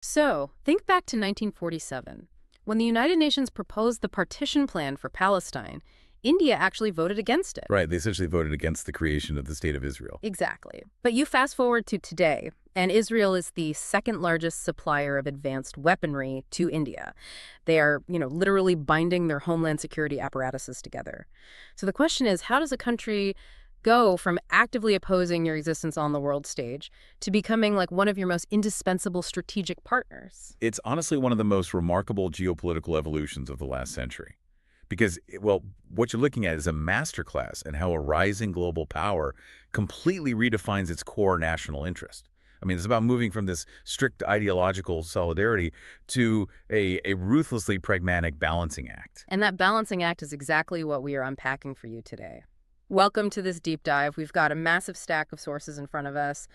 So, think back to 1947. When the United Nations proposed the partition plan for Palestine, India actually voted against it. Right, they essentially voted against the creation of the State of Israel. Exactly. But you fast forward to today, and Israel is the second largest supplier of advanced weaponry to India. They are, literally binding their homeland security apparatuses together. So the question is, how does a country go from actively opposing your existence on the world stage to becoming like one of your most indispensable strategic partners? It's honestly one of the most remarkable geopolitical evolutions of the last century. Because, well, what you're looking at is a masterclass in how a rising global power completely redefines its core national interest. I mean, it's about moving from this strict ideological solidarity to a ruthlessly pragmatic balancing act. And that balancing act is exactly what we are unpacking for you today. Welcome to this deep dive. We've got a massive stack of sources in front of us,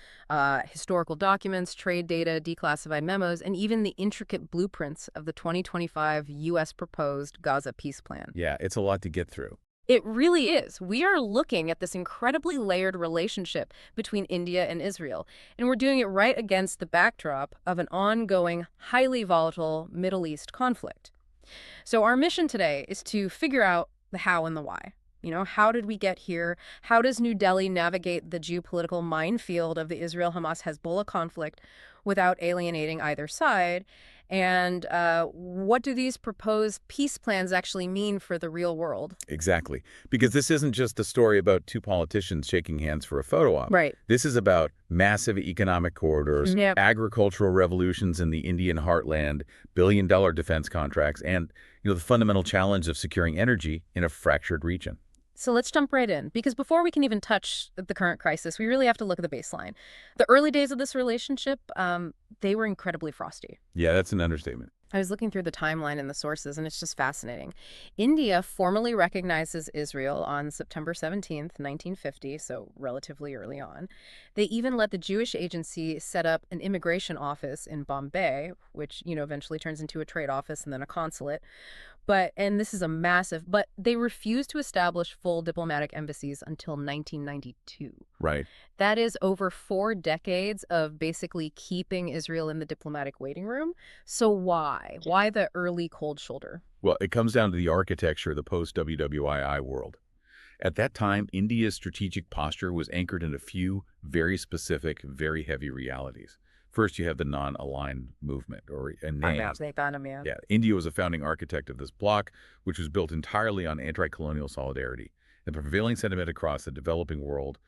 historical documents, trade data, declassified memos, and even the intricate blueprints of the 2025 U.S. proposed Gaza peace plan. Yeah, it's a lot to get through. It really is. We are looking at this incredibly layered relationship between India and Israel, and we're doing it right against the backdrop of an ongoing, highly volatile Middle East conflict. So our mission today is to figure out the how and the why. How did we get here? How does New Delhi navigate the geopolitical minefield of the Israel-Hamas-Hezbollah conflict without alienating either side? And what do these proposed peace plans actually mean for the real world? Exactly. Because this isn't just a story about two politicians shaking hands for a photo op. Right. This is about massive economic corridors, Yep. agricultural revolutions in the Indian heartland, billion-dollar defense contracts, and the fundamental challenge of securing energy in a fractured region. So let's jump right in, because before we can even touch the current crisis, we really have to look at the baseline. The early days of this relationship, they were incredibly frosty. Yeah, that's an understatement. I was looking through the timeline and the sources, and it's just fascinating. India formally recognizes Israel on September 17th, 1950, so relatively early on. They even let the Jewish agency set up an immigration office in Bombay, which, eventually turns into a trade office and then a consulate. And this is but they refused to establish full diplomatic embassies until 1992. Right. That is over 4 decades of basically keeping Israel in the diplomatic waiting room. So why? Why the early cold shoulder? Well, it comes down to the architecture of the post-WWII world. At that time, India's strategic posture was anchored in a few very specific, very heavy realities. First, you have the non-aligned movement, or a name. Yeah, India was a founding architect of this bloc, which was built entirely on anti-colonial solidarity. The prevailing sentiment across the developing world,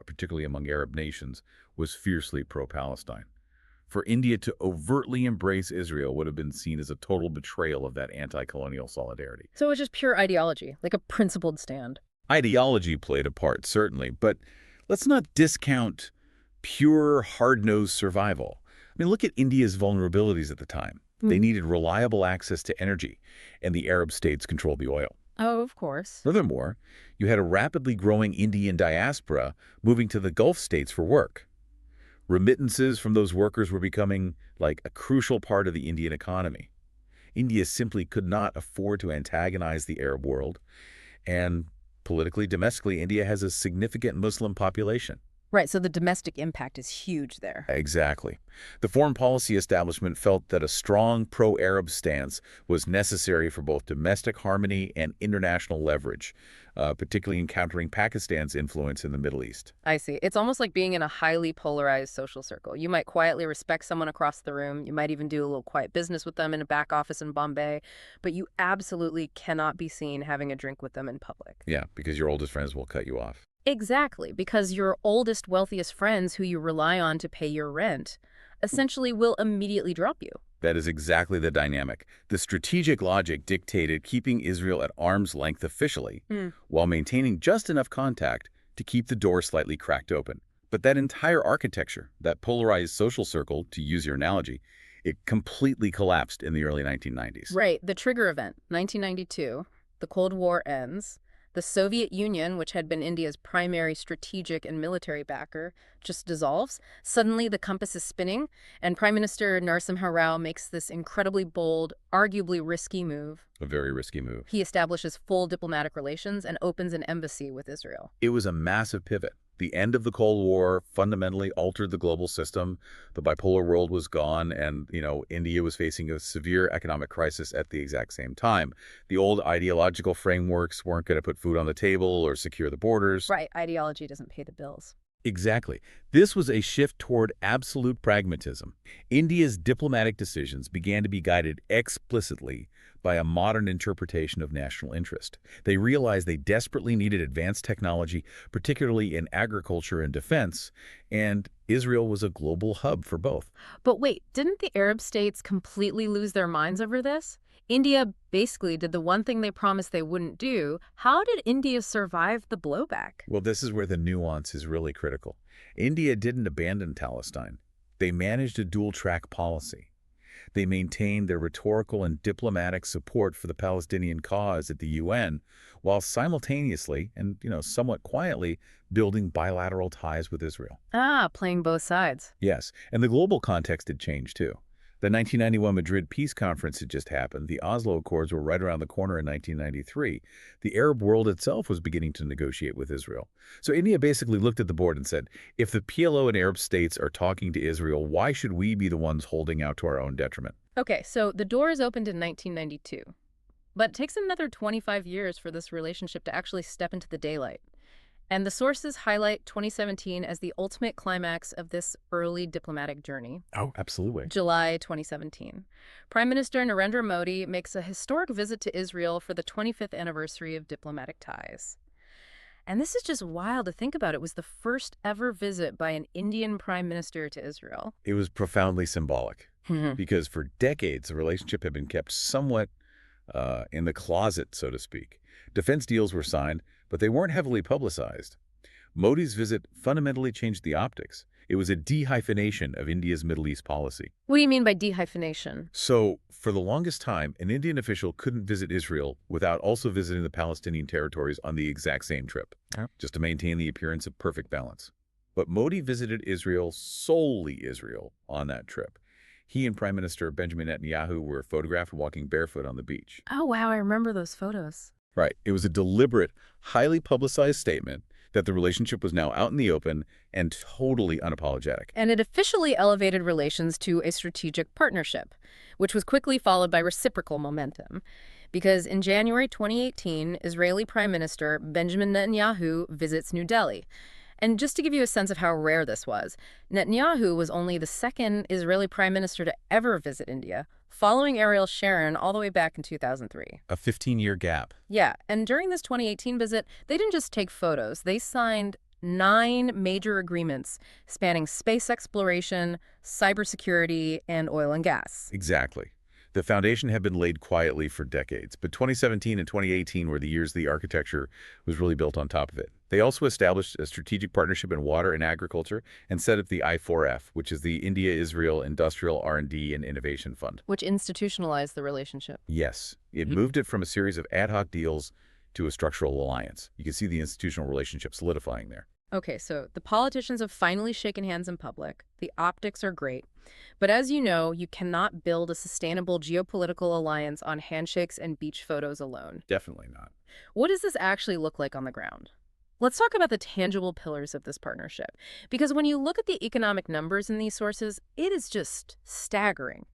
particularly among Arab nations, was fiercely pro-Palestine. For India to overtly embrace Israel would have been seen as a total betrayal of that anti-colonial solidarity. So it was just pure ideology, like a principled stand. Ideology played a part, certainly, but let's not discount pure, hard-nosed survival. I mean, look at India's vulnerabilities at the time. They needed reliable access to energy, and the Arab states controlled the oil. Oh, of course. Furthermore, you had a rapidly growing Indian diaspora moving to the Gulf states for work. Remittances from those workers were becoming like a crucial part of the Indian economy. India simply could not afford to antagonize the Arab world, and politically, domestically, India has a significant Muslim population. Right, so the domestic impact is huge there. Exactly. The foreign policy establishment felt that a strong pro-Arab stance was necessary for both domestic harmony and international leverage, particularly in countering Pakistan's influence in the Middle East. I see. It's almost like being in a highly polarized social circle. You might quietly respect someone across the room. You might even do a little quiet business with them in a back office in Bombay, but you absolutely cannot be seen having a drink with them in public. Yeah, because your oldest friends will cut you off. Exactly, because your oldest, wealthiest friends who you rely on to pay your rent essentially will immediately drop you. That is exactly the dynamic. The strategic logic dictated keeping Israel at arm's length officially, while maintaining just enough contact to keep the door slightly cracked open. But that entire architecture, that polarized social circle, to use your analogy, it completely collapsed in the early 1990s. Right, the trigger event, 1992, the Cold War ends. The Soviet Union, which had been India's primary strategic and military backer, just dissolves. Suddenly, the compass is spinning, and Prime Minister Narasimha Rao makes this incredibly bold, arguably risky move. A very risky move. He establishes full diplomatic relations and opens an embassy with Israel. It was a massive pivot. The end of the Cold War fundamentally altered the global system. The bipolar world was gone, and, India was facing a severe economic crisis at the exact same time. The old ideological frameworks weren't going to put food on the table or secure the borders. Right, ideology doesn't pay the bills. Exactly. This was a shift toward absolute pragmatism. India's diplomatic decisions began to be guided explicitly by a modern interpretation of national interest. They realized they desperately needed advanced technology, particularly in agriculture and defense, and Israel was a global hub for both. But wait, didn't the Arab states completely lose their minds over this? India basically did the one thing they promised they wouldn't do. How did India survive the blowback? Well, this is where the nuance is really critical. India didn't abandon Palestine. They managed a dual-track policy. They maintained their rhetorical and diplomatic support for the Palestinian cause at the UN, while simultaneously and, somewhat quietly building bilateral ties with Israel. Ah, playing both sides. Yes, and the global context had changed too. The 1991 Madrid Peace Conference had just happened. The Oslo Accords were right around the corner in 1993. The Arab world itself was beginning to negotiate with Israel. So India basically looked at the board and said, if the PLO and Arab states are talking to Israel, why should we be the ones holding out to our own detriment? Okay, so the doors opened in 1992. But it takes another 25 years for this relationship to actually step into the daylight. And the sources highlight 2017 as the ultimate climax of this early diplomatic journey. Oh, absolutely. July 2017. Prime Minister Narendra Modi makes a historic visit to Israel for the 25th anniversary of diplomatic ties. And this is just wild to think about. It was the first ever visit by an Indian prime minister to Israel. It was profoundly symbolic because for decades, the relationship had been kept somewhat in the closet, so to speak. Defense deals were signed, but they weren't heavily publicized. Modi's visit fundamentally changed the optics. It was a dehyphenation of India's Middle East policy. What do you mean by dehyphenation? So, for the longest time, an Indian official couldn't visit Israel without also visiting the Palestinian territories on the exact same trip, just to maintain the appearance of perfect balance. But Modi visited Israel, solely Israel, on that trip. He and Prime Minister Benjamin Netanyahu were photographed walking barefoot on the beach. Oh, wow, I remember those photos. Right. It was a deliberate, highly publicized statement that the relationship was now out in the open and totally unapologetic. And it officially elevated relations to a strategic partnership, which was quickly followed by reciprocal momentum. Because in January 2018, Israeli Prime Minister Benjamin Netanyahu visits New Delhi. And just to give you a sense of how rare this was, Netanyahu was only the second Israeli prime minister to ever visit India, following Ariel Sharon all the way back in 2003. A 15-year gap. Yeah, and during this 2018 visit, they didn't just take photos. They signed 9 major agreements spanning space exploration, cybersecurity, and oil and gas. Exactly. The foundation had been laid quietly for decades, but 2017 and 2018 were the years the architecture was really built on top of it. They also established a strategic partnership in water and agriculture and set up the I4F, which is the India-Israel Industrial R&D and Innovation Fund. Which institutionalized the relationship. Yes. It moved it from a series of ad hoc deals to a structural alliance. You can see the institutional relationship solidifying there. Okay, so the politicians have finally shaken hands in public. The optics are great. But as you know, you cannot build a sustainable geopolitical alliance on handshakes and beach photos alone. Definitely not. What does this actually look like on the ground? Let's talk about the tangible pillars of this partnership. Because when you look at the economic numbers in these sources, it is just staggering.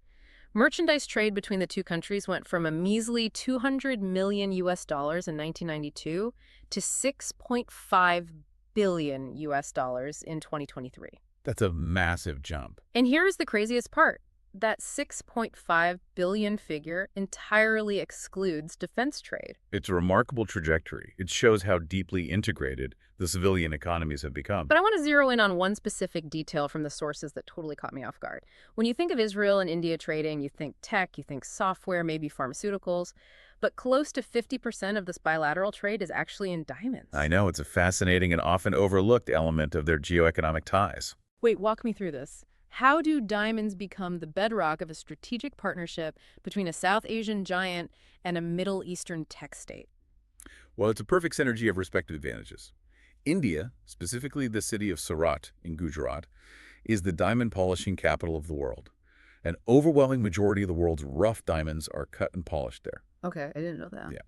Merchandise trade between the two countries went from a measly $200 million in 1992 to $6.5 billion in 2023. That's a massive jump. And here's the craziest part. That 6.5 billion figure entirely excludes defense trade. It's a remarkable trajectory. It shows how deeply integrated the civilian economies have become. But I want to zero in on one specific detail from the sources that totally caught me off guard. When you think of Israel and India trading, you think tech, you think software, maybe pharmaceuticals. But close to 50% of this bilateral trade is actually in diamonds. I know, it's a fascinating and often overlooked element of their geoeconomic ties. Wait, walk me through this. How do diamonds become the bedrock of a strategic partnership between a South Asian giant and a Middle Eastern tech state? Well, it's a perfect synergy of respective advantages. India, specifically the city of Surat in Gujarat, is the diamond polishing capital of the world. An overwhelming majority of the world's rough diamonds are cut and polished there. Okay, I didn't know that. Yeah.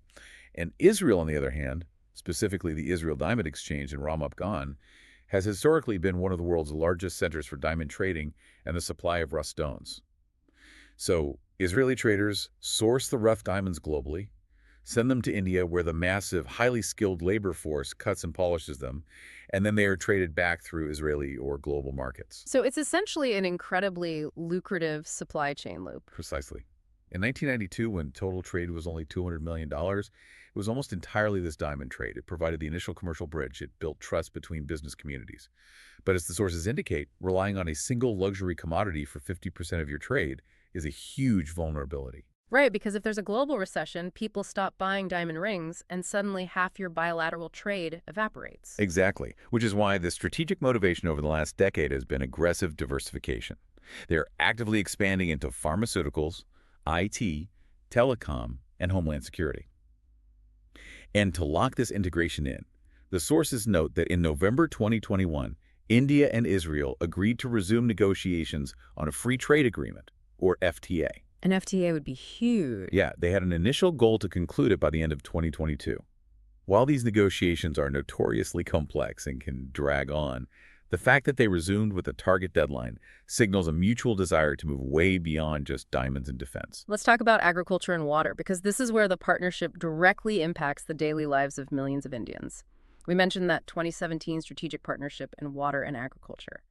And Israel, on the other hand, specifically the Israel Diamond Exchange in Ramat Gan, has historically been one of the world's largest centers for diamond trading and the supply of rough stones. So, Israeli traders source the rough diamonds globally, send them to India where the massive, highly skilled labor force cuts and polishes them, and then they are traded back through Israeli or global markets. So it's essentially an incredibly lucrative supply chain loop. Precisely. In 1992, when total trade was only $200 million, it was almost entirely this diamond trade. It provided the initial commercial bridge. It built trust between business communities. But as the sources indicate, relying on a single luxury commodity for 50% of your trade is a huge vulnerability. Right, because if there's a global recession, people stop buying diamond rings, and suddenly half your bilateral trade evaporates. Exactly, which is why the strategic motivation over the last decade has been aggressive diversification. They're actively expanding into pharmaceuticals, IT, telecom, and homeland security. And to lock this integration in, the sources note that in November 2021, India and Israel agreed to resume negotiations on a free trade agreement, or FTA. An FTA would be huge. Yeah, they had an initial goal to conclude it by the end of 2022. While these negotiations are notoriously complex and can drag on, the fact that they resumed with a target deadline signals a mutual desire to move way beyond just diamonds and defense. Let's talk about agriculture and water, because this is where the partnership directly impacts the daily lives of millions of Indians. We mentioned that 2017 strategic partnership in water and agriculture.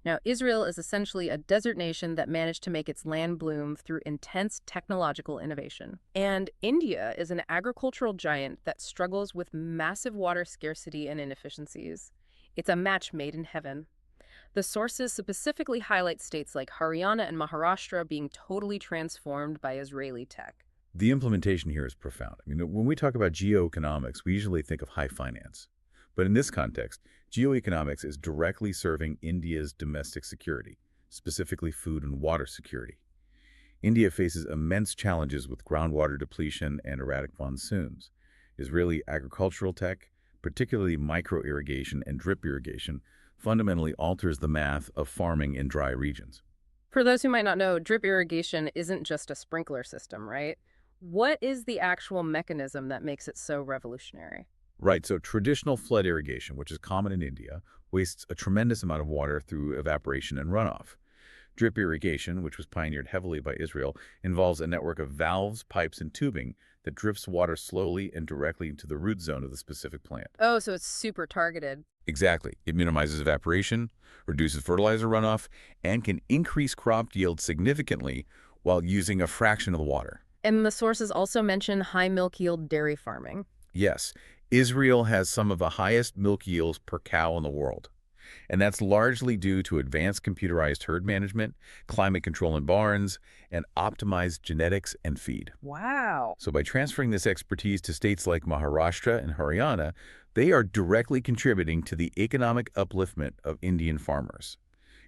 Now, Israel is essentially a desert nation that managed to make its land bloom through intense technological innovation. And India is an agricultural giant that struggles with massive water scarcity and inefficiencies. It's a match made in heaven. The sources specifically highlight states like Haryana and Maharashtra being totally transformed by Israeli tech. The implementation here is profound. When we talk about geoeconomics, we usually think of high finance. But in this context, geoeconomics is directly serving India's domestic security, specifically food and water security. India faces immense challenges with groundwater depletion and erratic monsoons. Israeli agricultural tech, particularly micro-irrigation and drip irrigation, fundamentally alters the math of farming in dry regions. For those who might not know, drip irrigation isn't just a sprinkler system, right? What is the actual mechanism that makes it so revolutionary? Right, so traditional flood irrigation, which is common in India, wastes a tremendous amount of water through evaporation and runoff. Drip irrigation, which was pioneered heavily by Israel, involves a network of valves, pipes, and tubing that drifts water slowly and directly into the root zone of the specific plant. Oh, so it's super targeted. Exactly. It minimizes evaporation, reduces fertilizer runoff, and can increase crop yield significantly while using a fraction of the water. And the sources also mention high milk yield dairy farming. Yes, Israel has some of the highest milk yields per cow in the world. And that's largely due to advanced computerized herd management, climate control in barns, and optimized genetics and feed. Wow. So by transferring this expertise to states like Maharashtra and Haryana, they are directly contributing to the economic upliftment of Indian farmers.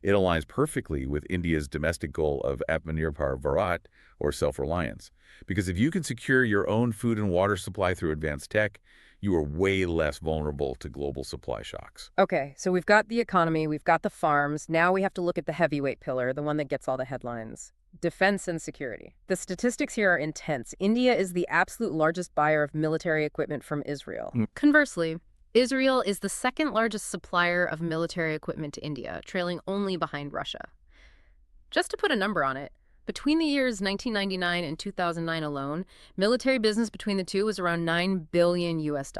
It aligns perfectly with India's domestic goal of Atmanirbhar Bharat, or self-reliance. Because if you can secure your own food and water supply through advanced tech, you are way less vulnerable to global supply shocks. Okay, so we've got the economy, we've got the farms. Now we have to look at the heavyweight pillar, the one that gets all the headlines. Defense and security. The statistics here are intense. India is the absolute largest buyer of military equipment from Israel. Conversely, Israel is the second largest supplier of military equipment to India, trailing only behind Russia. Just to put a number on it, between the years 1999 and 2009 alone, military business between the two was around $9 billion US.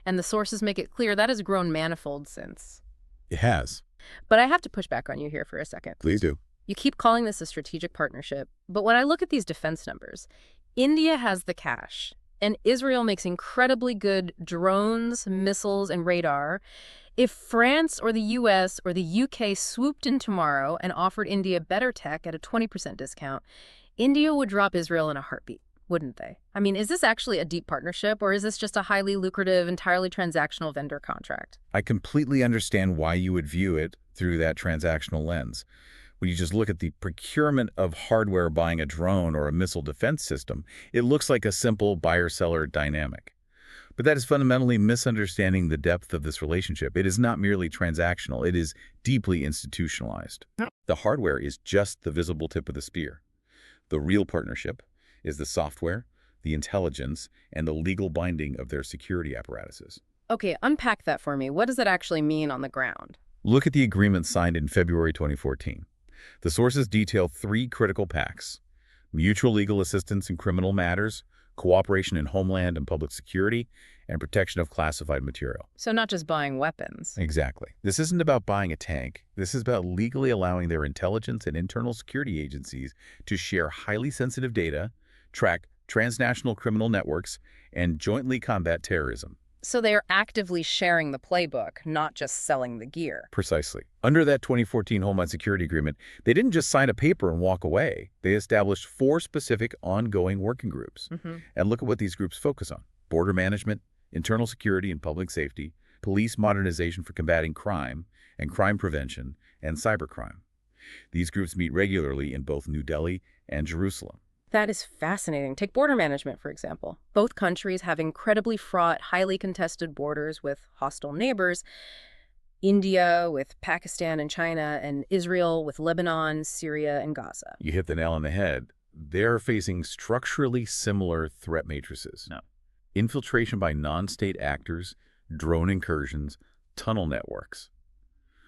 And the sources make it clear that has grown manifold since. It has. But I have to push back on you here for a second. Please do. You keep calling this a strategic partnership, but when I look at these defense numbers, India has the cash, and Israel makes incredibly good drones, missiles, and radar. If France or the US or the UK swooped in tomorrow and offered India better tech at a 20% discount, India would drop Israel in a heartbeat, wouldn't they? I mean, is this actually a deep partnership, or is this just a highly lucrative, entirely transactional vendor contract? I completely understand why you would view it through that transactional lens. When you just look at the procurement of hardware buying a drone or a missile defense system, it looks like a simple buyer-seller dynamic. But that is fundamentally misunderstanding the depth of this relationship. It is not merely transactional. It is deeply institutionalized. The hardware is just the visible tip of the spear. The real partnership is the software, the intelligence, and the legal binding of their security apparatuses. Okay, unpack that for me. What does that actually mean on the ground? Look at the agreement signed in February 2014. The sources detail three critical pacts: mutual legal assistance in criminal matters, cooperation in homeland and public security, and protection of classified material. So not just buying weapons. Exactly. This isn't about buying a tank. This is about legally allowing their intelligence and internal security agencies to share highly sensitive data, track transnational criminal networks, and jointly combat terrorism. So they are actively sharing the playbook, not just selling the gear. Precisely. Under that 2014 Homeland Security Agreement, they didn't just sign a paper and walk away. They established four specific ongoing working groups. And look at what these groups focus on: border management, internal security and public safety, police modernization for combating crime, and crime prevention, and cybercrime. These groups meet regularly in both New Delhi and Jerusalem. That is fascinating. Take border management, for example. Both countries have incredibly fraught, highly contested borders with hostile neighbors. India with Pakistan and China, and Israel with Lebanon, Syria, and Gaza. You hit the nail on the head. They're facing structurally similar threat matrices. No. Infiltration by non-state actors, drone incursions, tunnel networks.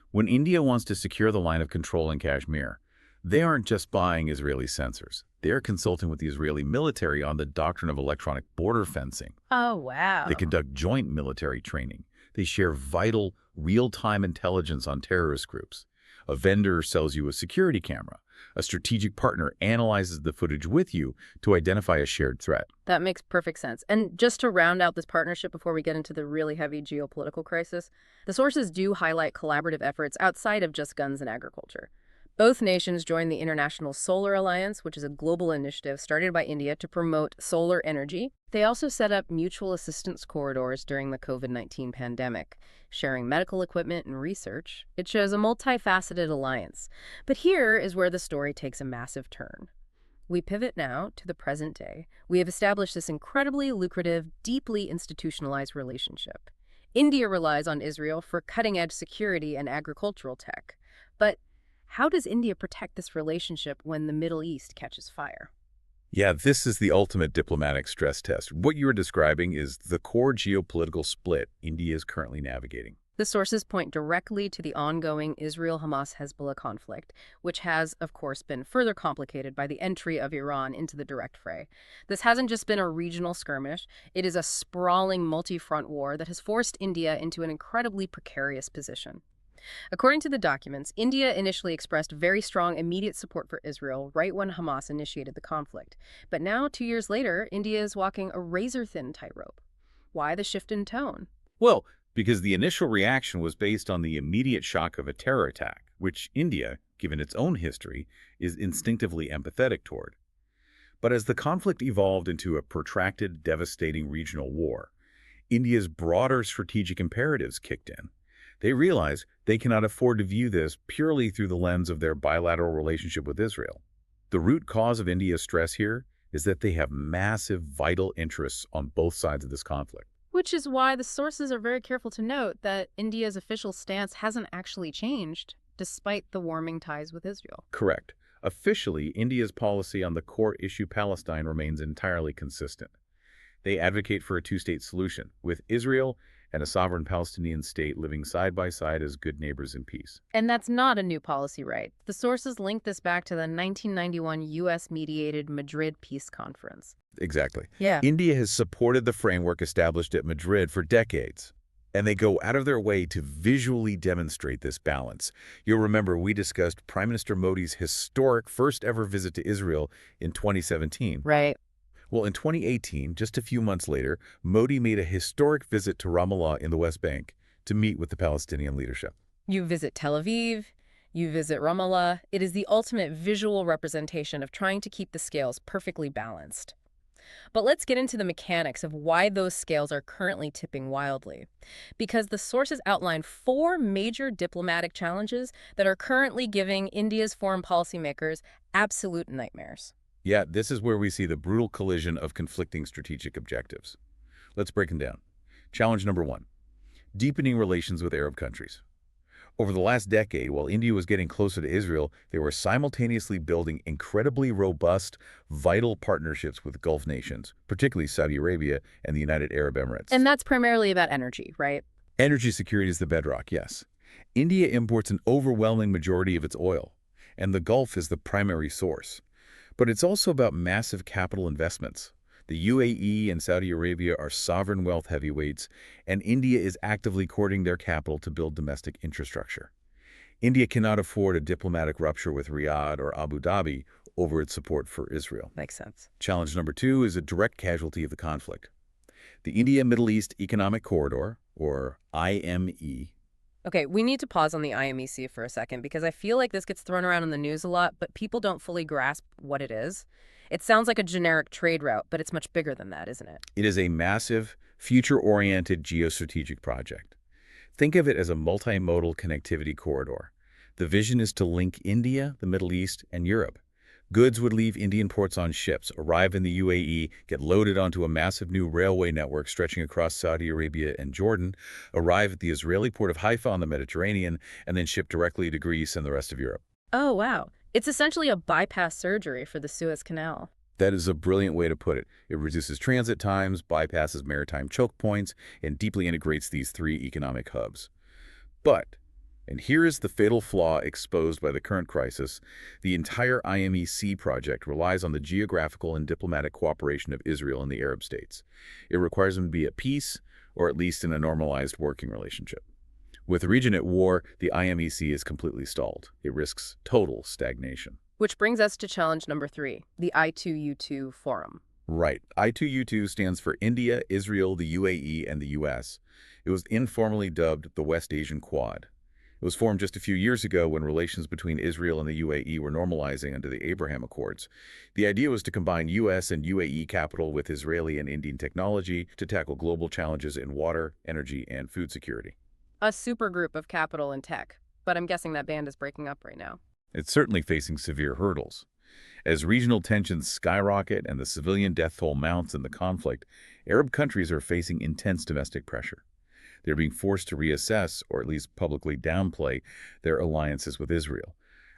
When India wants to secure the line of control in Kashmir, they aren't just buying Israeli sensors. They're consulting with the Israeli military on the doctrine of electronic border fencing. Oh, wow. They conduct joint military training. They share vital, real-time intelligence on terrorist groups. A vendor sells you a security camera. A strategic partner analyzes the footage with you to identify a shared threat. That makes perfect sense. And just to round out this partnership before we get into the really heavy geopolitical crisis, the sources do highlight collaborative efforts outside of just guns and agriculture. Both nations joined the International Solar Alliance, which is a global initiative started by India to promote solar energy. They also set up mutual assistance corridors during the COVID-19 pandemic, sharing medical equipment and research. It shows a multifaceted alliance. But here is where the story takes a massive turn. We pivot now to the present day. We have established this incredibly lucrative, deeply institutionalized relationship. India relies on Israel for cutting-edge security and agricultural tech. But how does India protect this relationship when the Middle East catches fire? Yeah, this is the ultimate diplomatic stress test. What you're describing is the core geopolitical split India is currently navigating. The sources point directly to the ongoing Israel-Hamas-Hezbollah conflict, which has, of course, been further complicated by the entry of Iran into the direct fray. This hasn't just been a regional skirmish. It is a sprawling multi-front war that has forced India into an incredibly precarious position. According to the documents, India initially expressed very strong immediate support for Israel right when Hamas initiated the conflict. But now, 2 years later, India is walking a razor-thin tightrope. Why the shift in tone? Well, because the initial reaction was based on the immediate shock of a terror attack, which India, given its own history, is instinctively empathetic toward. But as the conflict evolved into a protracted, devastating regional war, India's broader strategic imperatives kicked in. They realize they cannot afford to view this purely through the lens of their bilateral relationship with Israel. The root cause of India's stress here is that they have massive vital interests on both sides of this conflict. Which is why the sources are very careful to note that India's official stance hasn't actually changed, despite the warming ties with Israel. Correct. Officially, India's policy on the core issue Palestine remains entirely consistent. They advocate for a two-state solution, with Israel and a sovereign Palestinian state living side by side as good neighbors in peace. And that's not a new policy, right? The sources link this back to the 1991 U.S.-mediated Madrid Peace Conference. Exactly. Yeah. India has supported the framework established at Madrid for decades, and they go out of their way to visually demonstrate this balance. You'll remember we discussed Prime Minister Modi's historic first-ever visit to Israel in 2017. Right. Well, in 2018, just a few months later, Modi made a historic visit to Ramallah in the West Bank to meet with the Palestinian leadership. You visit Tel Aviv, you visit Ramallah. It is the ultimate visual representation of trying to keep the scales perfectly balanced. But let's get into the mechanics of why those scales are currently tipping wildly. Because the sources outline 4 major diplomatic challenges that are currently giving India's foreign policymakers absolute nightmares. Yeah, this is where we see the brutal collision of conflicting strategic objectives. Let's break them down. Challenge number 1, deepening relations with Arab countries. Over the last decade, while India was getting closer to Israel, they were simultaneously building incredibly robust, vital partnerships with Gulf nations, particularly Saudi Arabia and the United Arab Emirates. And that's primarily about energy, right? Energy security is the bedrock, yes. India imports an overwhelming majority of its oil, and the Gulf is the primary source. But it's also about massive capital investments. The UAE and Saudi Arabia are sovereign wealth heavyweights, and India is actively courting their capital to build domestic infrastructure. India cannot afford a diplomatic rupture with Riyadh or Abu Dhabi over its support for Israel. Makes sense. Challenge number 2 is a direct casualty of the conflict. The India-Middle East Economic Corridor, or IME. Okay, we need to pause on the IMEC for a second because I feel like this gets thrown around in the news a lot, but people don't fully grasp what it is. It sounds like a generic trade route, but it's much bigger than that, isn't it? It is a massive, future-oriented geostrategic project. Think of it as a multimodal connectivity corridor. The vision is to link India, the Middle East, and Europe. Goods would leave Indian ports on ships, arrive in the UAE, get loaded onto a massive new railway network stretching across Saudi Arabia and Jordan, arrive at the Israeli port of Haifa on the Mediterranean, and then ship directly to Greece and the rest of Europe. Oh, wow. It's essentially a bypass surgery for the Suez Canal. That is a brilliant way to put it. It reduces transit times, bypasses maritime choke points, and deeply integrates these three economic hubs. But, and here is the fatal flaw exposed by the current crisis, the entire IMEC project relies on the geographical and diplomatic cooperation of Israel and the Arab states. It requires them to be at peace, or at least in a normalized working relationship. With the region at war, the IMEC is completely stalled. It risks total stagnation. Which brings us to challenge number 3, the I2U2 Forum. Right. I2U2 stands for India, Israel, the UAE, and the US. It was informally dubbed the West Asian Quad. It was formed just a few years ago when relations between Israel and the UAE were normalizing under the Abraham Accords. The idea was to combine US and UAE capital with Israeli and Indian technology to tackle global challenges in water, energy, and food security. A supergroup of capital and tech, but I'm guessing that band is breaking up right now. It's certainly facing severe hurdles. As regional tensions skyrocket and the civilian death toll mounts in the conflict, Arab countries are facing intense domestic pressure. They're being forced to reassess, or at least publicly downplay, their alliances with Israel.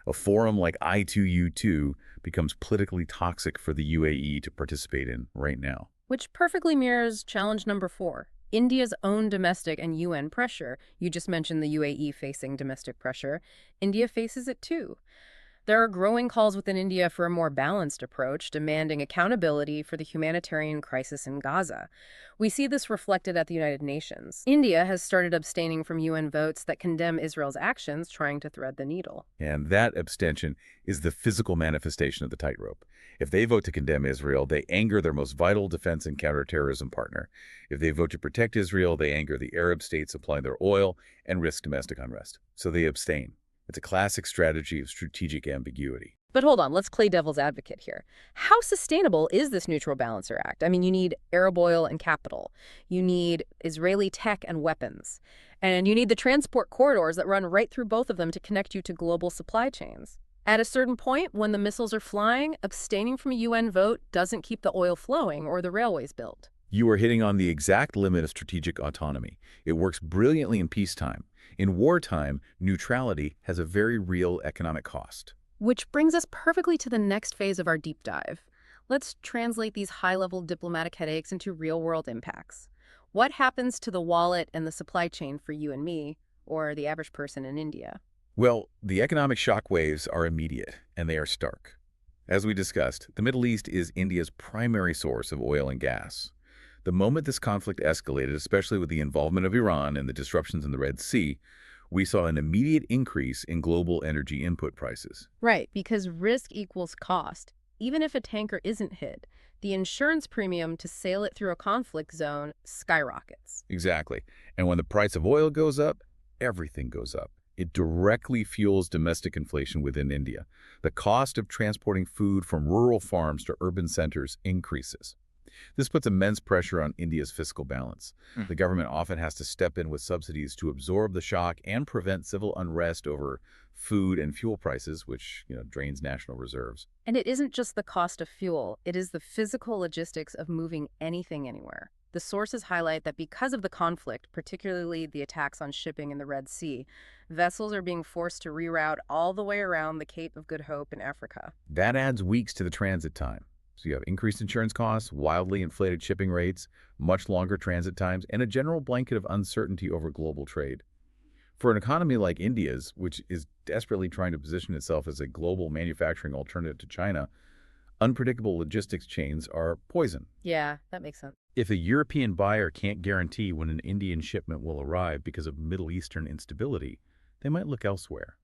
A forum like I2U2 becomes politically toxic for the UAE to participate in right now. Which perfectly mirrors challenge number 4, India's own domestic and UN pressure. You just mentioned the UAE facing domestic pressure. India faces it too. There are growing calls within India for a more balanced approach, demanding accountability for the humanitarian crisis in Gaza. We see this reflected at the United Nations. India has started abstaining from UN votes that condemn Israel's actions, trying to thread the needle. And that abstention is the physical manifestation of the tightrope. If they vote to condemn Israel, they anger their most vital defense and counterterrorism partner. If they vote to protect Israel, they anger the Arab states supplying their oil and risk domestic unrest. So they abstain. It's a classic strategy of strategic ambiguity. But hold on, let's play devil's advocate here. How sustainable is this neutral balancer act? I mean, you need Arab oil and capital. You need Israeli tech and weapons. And you need the transport corridors that run right through both of them to connect you to global supply chains. At a certain point, when the missiles are flying, abstaining from a UN vote doesn't keep the oil flowing or the railways built. You are hitting on the exact limit of strategic autonomy. It works brilliantly in peacetime. In wartime, neutrality has a very real economic cost. Which brings us perfectly to the next phase of our deep dive. Let's translate these high-level diplomatic headaches into real-world impacts. What happens to the wallet and the supply chain for you and me, or the average person in India? Well, the economic shockwaves are immediate, and they are stark. As we discussed, the Middle East is India's primary source of oil and gas. The moment this conflict escalated, especially with the involvement of Iran and the disruptions in the Red Sea, we saw an immediate increase in global energy input prices. Right, because risk equals cost. Even if a tanker isn't hit, the insurance premium to sail it through a conflict zone skyrockets. Exactly. And when the price of oil goes up, everything goes up. It directly fuels domestic inflation within India. The cost of transporting food from rural farms to urban centers increases. This puts immense pressure on India's fiscal balance. Hmm. The government often has to step in with subsidies to absorb the shock and prevent civil unrest over food and fuel prices, which, drains national reserves. And it isn't just the cost of fuel, it is the physical logistics of moving anything anywhere. The sources highlight that because of the conflict, particularly the attacks on shipping in the Red Sea, vessels are being forced to reroute all the way around the Cape of Good Hope in Africa. That adds weeks to the transit time. So you have increased insurance costs, wildly inflated shipping rates, much longer transit times, and a general blanket of uncertainty over global trade. For an economy like India's, which is desperately trying to position itself as a global manufacturing alternative to China, unpredictable logistics chains are poison. Yeah, that makes sense. If a European buyer can't guarantee when an Indian shipment will arrive because of Middle Eastern instability, they might look elsewhere.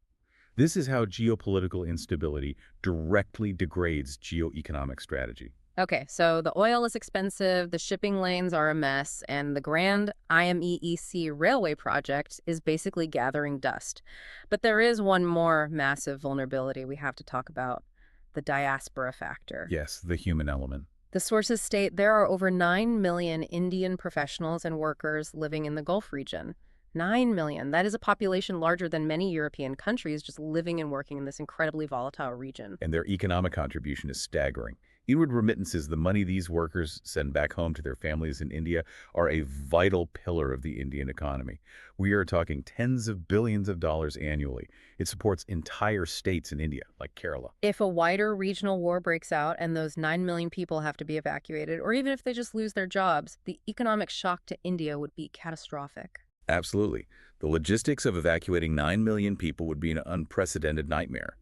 This is how geopolitical instability directly degrades geoeconomic strategy. Okay, so the oil is expensive, the shipping lanes are a mess, and the grand IMEEC railway project is basically gathering dust. But there is one more massive vulnerability we have to talk about: the diaspora factor. Yes, the human element. The sources state there are over 9 million Indian professionals and workers living in the Gulf region. 9 million. That is a population larger than many European countries just living and working in this incredibly volatile region. And their economic contribution is staggering. Inward remittances, the money these workers send back home to their families in India, are a vital pillar of the Indian economy. We are talking tens of billions of dollars annually. It supports entire states in India, like Kerala. If a wider regional war breaks out and those 9 million people have to be evacuated, or even if they just lose their jobs, the economic shock to India would be catastrophic. Absolutely. The logistics of evacuating 9 million people would be an unprecedented nightmare.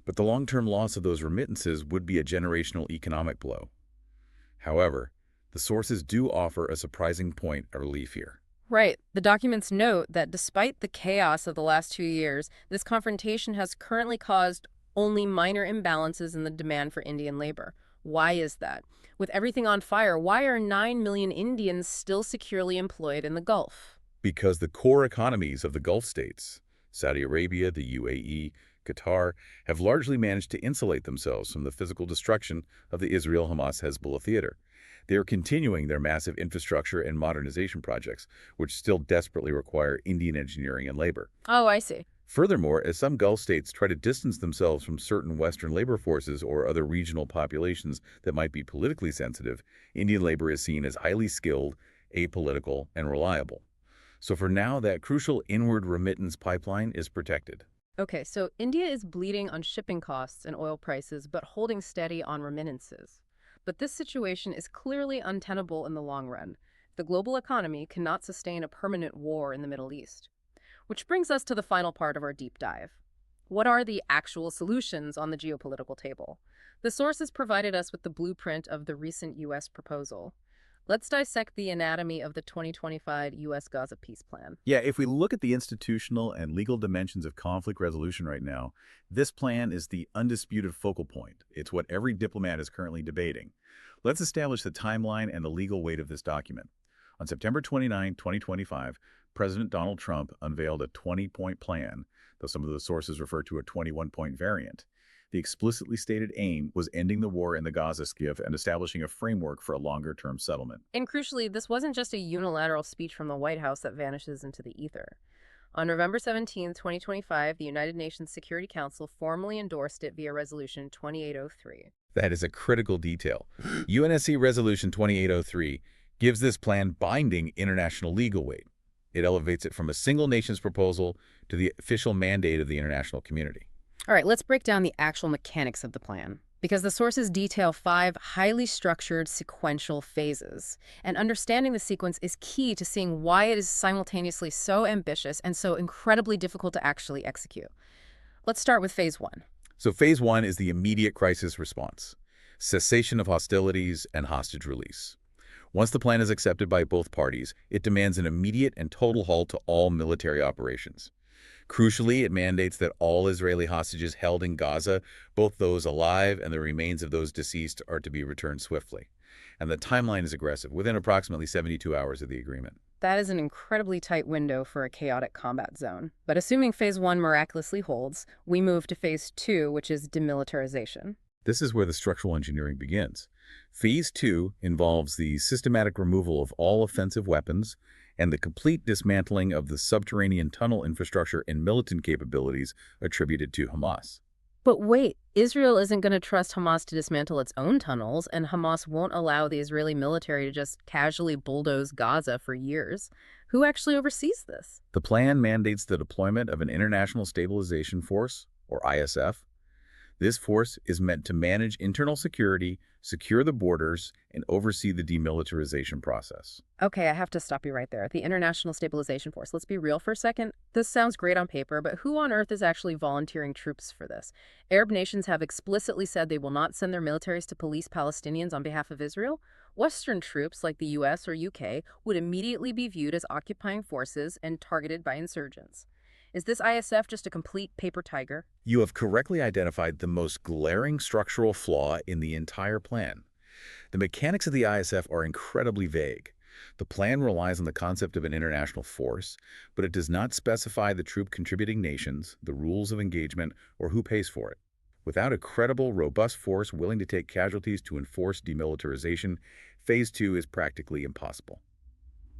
But the long-term loss of those remittances would be a generational economic blow. However, the sources do offer a surprising point of relief here. Right. The documents note that despite the chaos of the last 2 years, this confrontation has currently caused only minor imbalances in the demand for Indian labor. Why is that? With everything on fire, why are 9 million Indians still securely employed in the Gulf? Because the core economies of the Gulf states, Saudi Arabia, the UAE, Qatar, have largely managed to insulate themselves from the physical destruction of the Israel-Hamas-Hezbollah theater. They are continuing their massive infrastructure and modernization projects, which still desperately require Indian engineering and labor. Oh, I see. Furthermore, as some Gulf states try to distance themselves from certain Western labor forces or other regional populations that might be politically sensitive, Indian labor is seen as highly skilled, apolitical, and reliable. So for now, that crucial inward remittance pipeline is protected. Okay, so India is bleeding on shipping costs and oil prices, but holding steady on remittances. But this situation is clearly untenable in the long run. The global economy cannot sustain a permanent war in the Middle East. Which brings us to the final part of our deep dive. What are the actual solutions on the geopolitical table? The sources provided us with the blueprint of the recent U.S. proposal. Let's dissect the anatomy of the 2025 U.S. Gaza peace plan. Yeah, if we look at the institutional and legal dimensions of conflict resolution right now, this plan is the undisputed focal point. It's what every diplomat is currently debating. Let's establish the timeline and the legal weight of this document. On September 29, 2025, President Donald Trump unveiled a 20-point plan, though some of the sources refer to a 21-point variant. The explicitly stated aim was ending the war in the Gaza Strip and establishing a framework for a longer-term settlement. And crucially, this wasn't just a unilateral speech from the White House that vanishes into the ether. On November 17, 2025, the United Nations Security Council formally endorsed it via Resolution 2803. That is a critical detail. UNSC Resolution 2803 gives this plan binding international legal weight. It elevates it from a single nation's proposal to the official mandate of the international community. All right, let's break down the actual mechanics of the plan, because the sources detail 5 highly structured sequential phases. And understanding the sequence is key to seeing why it is simultaneously so ambitious and so incredibly difficult to actually execute. Let's start with phase 1. So phase 1 is the immediate crisis response, cessation of hostilities and hostage release. Once the plan is accepted by both parties, it demands an immediate and total halt to all military operations. Crucially, it mandates that all Israeli hostages held in Gaza, both those alive and the remains of those deceased, are to be returned swiftly. And the timeline is aggressive, within approximately 72 hours of the agreement. That is an incredibly tight window for a chaotic combat zone. But assuming phase 1 miraculously holds, we move to phase 2, which is demilitarization. This is where the structural engineering begins. Phase 2 involves the systematic removal of all offensive weapons and the complete dismantling of the subterranean tunnel infrastructure and militant capabilities attributed to Hamas. But wait, Israel isn't going to trust Hamas to dismantle its own tunnels, and Hamas won't allow the Israeli military to just casually bulldoze Gaza for years. Who actually oversees this? The plan mandates the deployment of an International Stabilization Force, or ISF. This force is meant to manage internal security, secure the borders, and oversee the demilitarization process. Okay, I have to stop you right there. The International Stabilization Force. Let's be real for a second. This sounds great on paper, but who on earth is actually volunteering troops for this? Arab nations have explicitly said they will not send their militaries to police Palestinians on behalf of Israel. Western troops, like the US or UK, would immediately be viewed as occupying forces and targeted by insurgents. Is this ISF just a complete paper tiger? You have correctly identified the most glaring structural flaw in the entire plan. The mechanics of the ISF are incredibly vague. The plan relies on the concept of an international force, but it does not specify the troop contributing nations, the rules of engagement, or who pays for it. Without a credible, robust force willing to take casualties to enforce demilitarization, Phase 2 is practically impossible.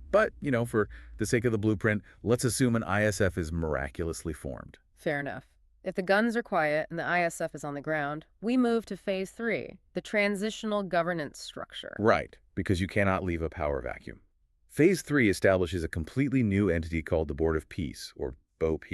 But, for the sake of the blueprint, let's assume an ISF is miraculously formed. Fair enough. If the guns are quiet and the ISF is on the ground, we move to Phase 3, the transitional governance structure. Right, because you cannot leave a power vacuum. Phase 3 establishes a completely new entity called the Board of Peace, or BOP.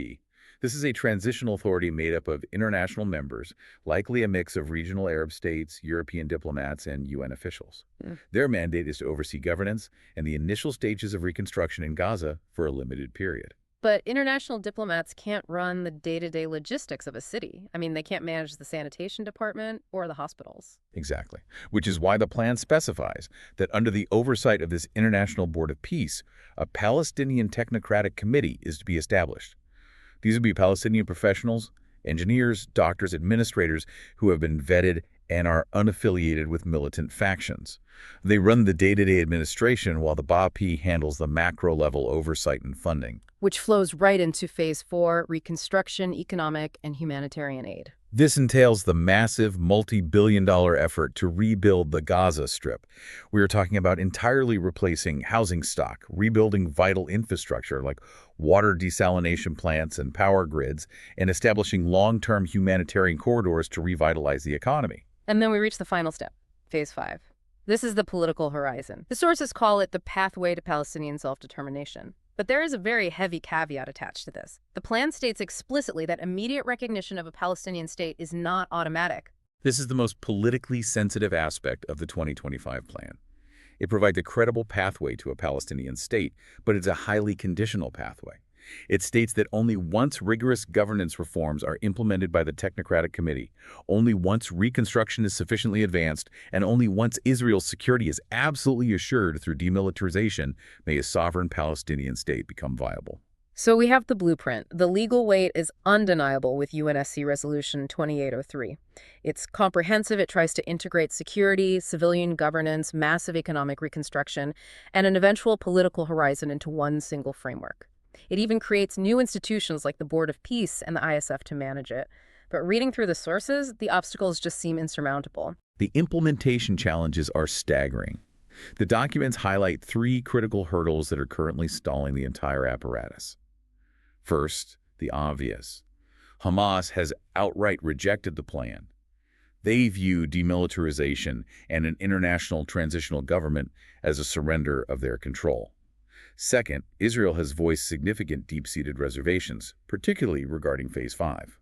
This is a transitional authority made up of international members, likely a mix of regional Arab states, European diplomats, and UN officials. Their mandate is to oversee governance and the initial stages of reconstruction in Gaza for a limited period. But international diplomats can't run the day-to-day logistics of a city. I mean, they can't manage the sanitation department or the hospitals. Exactly, which is why the plan specifies that under the oversight of this International Board of Peace, a Palestinian technocratic committee is to be established. These would be Palestinian professionals, engineers, doctors, administrators who have been vetted and are unaffiliated with militant factions. They run the day-to-day administration while the BOP handles the macro-level oversight and funding. Which flows right into Phase 4, reconstruction, economic, and humanitarian aid. This entails the massive multi-billion-dollar effort to rebuild the Gaza Strip. We are talking about entirely replacing housing stock, rebuilding vital infrastructure like water desalination plants and power grids, and establishing long-term humanitarian corridors to revitalize the economy. And then we reach the final step, Phase 5. This is the political horizon. The sources call it the pathway to Palestinian self-determination. But there is a very heavy caveat attached to this. The plan states explicitly that immediate recognition of a Palestinian state is not automatic. This is the most politically sensitive aspect of the 2025 plan. It provides a credible pathway to a Palestinian state, but it's a highly conditional pathway. It states that only once rigorous governance reforms are implemented by the Technocratic Committee, only once reconstruction is sufficiently advanced, and only once Israel's security is absolutely assured through demilitarization may a sovereign Palestinian state become viable. So we have the blueprint. The legal weight is undeniable with UNSC Resolution 2803. It's comprehensive. It tries to integrate security, civilian governance, massive economic reconstruction, and an eventual political horizon into one single framework. It even creates new institutions like the Board of Peace and the ISF to manage it. But reading through the sources, the obstacles just seem insurmountable. The implementation challenges are staggering. The documents highlight 3 critical hurdles that are currently stalling the entire apparatus. First, the obvious. Hamas has outright rejected the plan. They view demilitarization and an international transitional government as a surrender of their control. Second, Israel has voiced significant deep-seated reservations, particularly regarding Phase 5.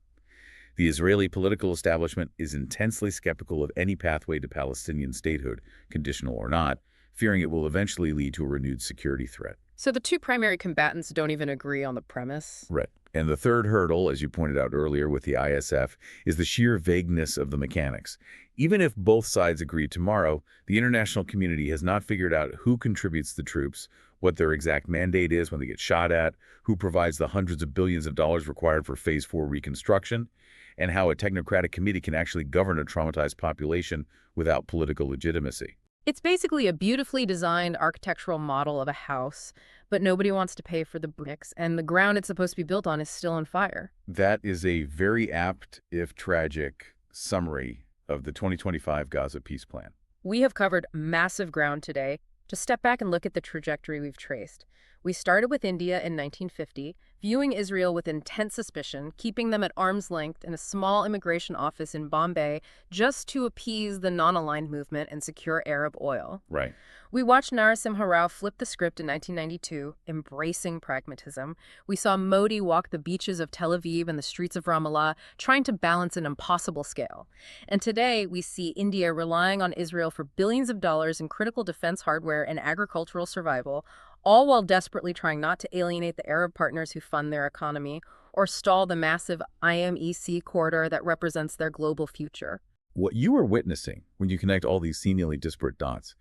The Israeli political establishment is intensely skeptical of any pathway to Palestinian statehood, conditional or not, fearing it will eventually lead to a renewed security threat. So the two primary combatants don't even agree on the premise? Right. And the third hurdle, as you pointed out earlier with the ISF, is the sheer vagueness of the mechanics. Even if both sides agree tomorrow, the international community has not figured out who contributes the troops, what their exact mandate is when they get shot at, who provides the hundreds of billions of dollars required for Phase 4 reconstruction, and how a technocratic committee can actually govern a traumatized population without political legitimacy. It's basically a beautifully designed architectural model of a house, but nobody wants to pay for the bricks, and the ground it's supposed to be built on is still on fire. That is a very apt, if tragic, summary of the 2025 Gaza peace plan. We have covered massive ground today. To step back and look at the trajectory we've traced. We started with India in 1950, viewing Israel with intense suspicion, keeping them at arm's length in a small immigration office in Bombay just to appease the non-aligned movement and secure Arab oil. Right. We watched Narasimha Rao flip the script in 1992, embracing pragmatism. We saw Modi walk the beaches of Tel Aviv and the streets of Ramallah, trying to balance an impossible scale. And today, we see India relying on Israel for billions of dollars in critical defense hardware and agricultural survival, all while desperately trying not to alienate the Arab partners who fund their economy or stall the massive IMEC corridor that represents their global future. What you are witnessing when you connect all these seemingly disparate dots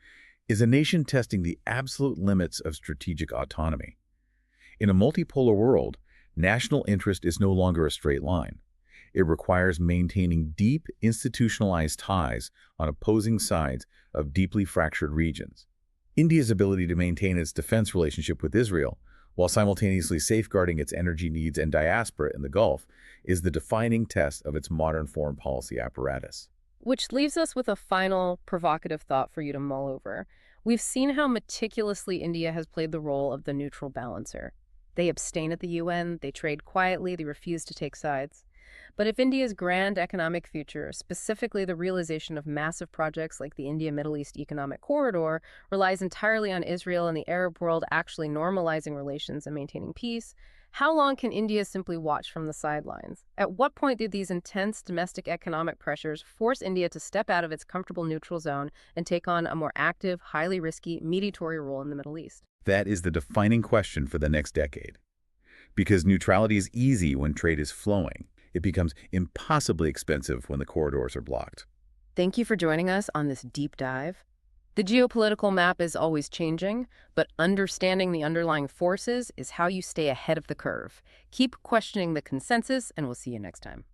is a nation testing the absolute limits of strategic autonomy. In a multipolar world, national interest is no longer a straight line. It requires maintaining deep, institutionalized ties on opposing sides of deeply fractured regions. India's ability to maintain its defense relationship with Israel, while simultaneously safeguarding its energy needs and diaspora in the Gulf, is the defining test of its modern foreign policy apparatus. Which leaves us with a final provocative thought for you to mull over. We've seen how meticulously India has played the role of the neutral balancer. They abstain at the UN, they trade quietly, they refuse to take sides. But if India's grand economic future, specifically the realization of massive projects like the India-Middle East Economic Corridor, relies entirely on Israel and the Arab world actually normalizing relations and maintaining peace, how long can India simply watch from the sidelines? At what point do these intense domestic economic pressures force India to step out of its comfortable neutral zone and take on a more active, highly risky, mediatory role in the Middle East? That is the defining question for the next decade. Because neutrality is easy when trade is flowing. It becomes impossibly expensive when the corridors are blocked. Thank you for joining us on this deep dive. The geopolitical map is always changing, but understanding the underlying forces is how you stay ahead of the curve. Keep questioning the consensus, and we'll see you next time.